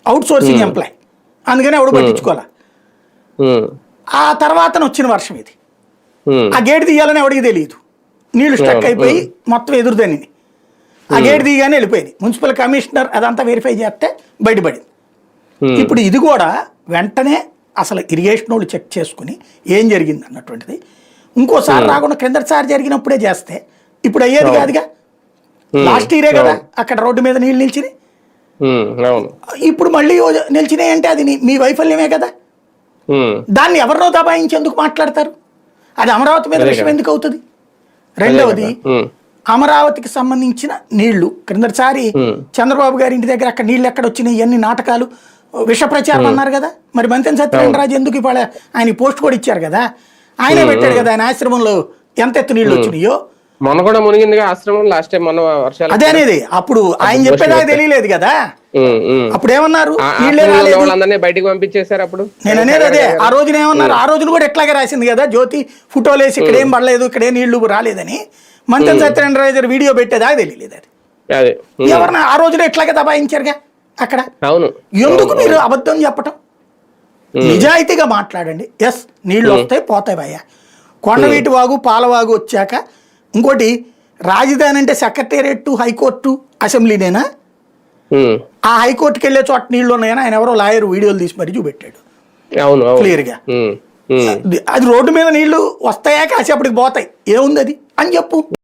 Out sourcing employee, అందుకని ఎవడు పట్టించుకోవాలా. ఆ తర్వాత వచ్చిన వర్షం ఇది, ఆ గేట్ తీయాలని ఎవడికి తెలియదు, నీళ్లు స్టక్ అయిపోయి మొత్తం ఎదురుదని ఆ గేట్ తీయగానే వెళ్ళిపోయింది. మున్సిపల్ కమిషనర్ అదంతా వెరిఫై చేస్తే బయటపడింది. ఇప్పుడు ఇది కూడా వెంటనే అసలు ఇరిగేషన్ వాళ్ళు చెక్ చేసుకుని ఏం జరిగింది అన్నటువంటిది ఇంకోసారి రాకుండా కిందసారి జరిగినప్పుడే చేస్తే ఇప్పుడు అయ్యేది కాదుగా. లాస్ట్ ఇయరే కదా అక్కడ రోడ్డు మీద నీళ్ళు నిలిచినాయి, ఇప్పుడు మళ్ళీ నిలిచినాయి అంటే అది మీ వైఫల్యమే కదా. దాన్ని ఎవరినో దబాయించి ఎందుకు మాట్లాడతారు? అది అమరావతి మీద విషయం ఎందుకు అవుతుంది? రెండవది, అమరావతికి సంబంధించిన నీళ్లు క్రిందసారి చంద్రబాబు గారి ఇంటి దగ్గర అక్కడ నీళ్ళు ఎక్కడ వచ్చినాయి, ఇవన్నీ నాటకాలు విష ప్రచారం అన్నారు కదా. మరి మంతెన సత్యనారాయణరాజు ఎందుకు ఇవాళ ఆయన పోస్ట్ కూడా ఇచ్చారు కదా, ఆయనే పెట్టాడు కదా ఆయన ఆశ్రమంలో ఎంత ఎత్తు నీళ్లు వచ్చినాయో. మొన్న కూడా మునిగింది ఆశ్రమం లాస్ట్ టైం మొన్న వర్షాలు. అదే అనేది అప్పుడు ఆయన చెప్పేదాకా తెలియలేదు కదా. అప్పుడు ఏమన్నారు, నీళ్ళే రాలేదు బయటకు పంపించేశారు. అప్పుడు నేను అనేది అదే, ఆ రోజున ఏమన్నారు, ఆ రోజున కూడా ఎట్లాగే రాసింది కదా జ్యోతి ఫోటోలు వేసి ఇక్కడ ఏం పడలేదు ఇక్కడ ఏం నీళ్లు రాలేదని. మంతెన సత్యనారాయణరాజు వీడియో పెట్టేదాకా తెలియలేదు. అది ఎవరన్నా ఆ రోజున ఎట్లాగే దబాయించారుగా అక్కడ. అవును, ఎందుకు మీరు అబద్ధం చెప్పటం? నిజాయితీగా మాట్లాడండి. ఎస్, నీళ్లు వస్తాయి పోతాయి భయ్యా. కొండవీటి వాగు పాలవాగు వచ్చాక ఇంకోటి రాజధాని అంటే సెక్రటేరియట్ హైకోర్టు అసెంబ్లీనేనా? ఆ హైకోర్టుకి వెళ్ళే చోట నీళ్లు ఉన్నాయని ఆయన ఎవరో లాయర్ వీడియోలు తీసి మరీ చూపెట్టాడు క్లియర్ గా. అది రోడ్డు మీద నీళ్లు వస్తాయా కాసేపటికి పోతాయి, ఏముంది అది అని చెప్పు.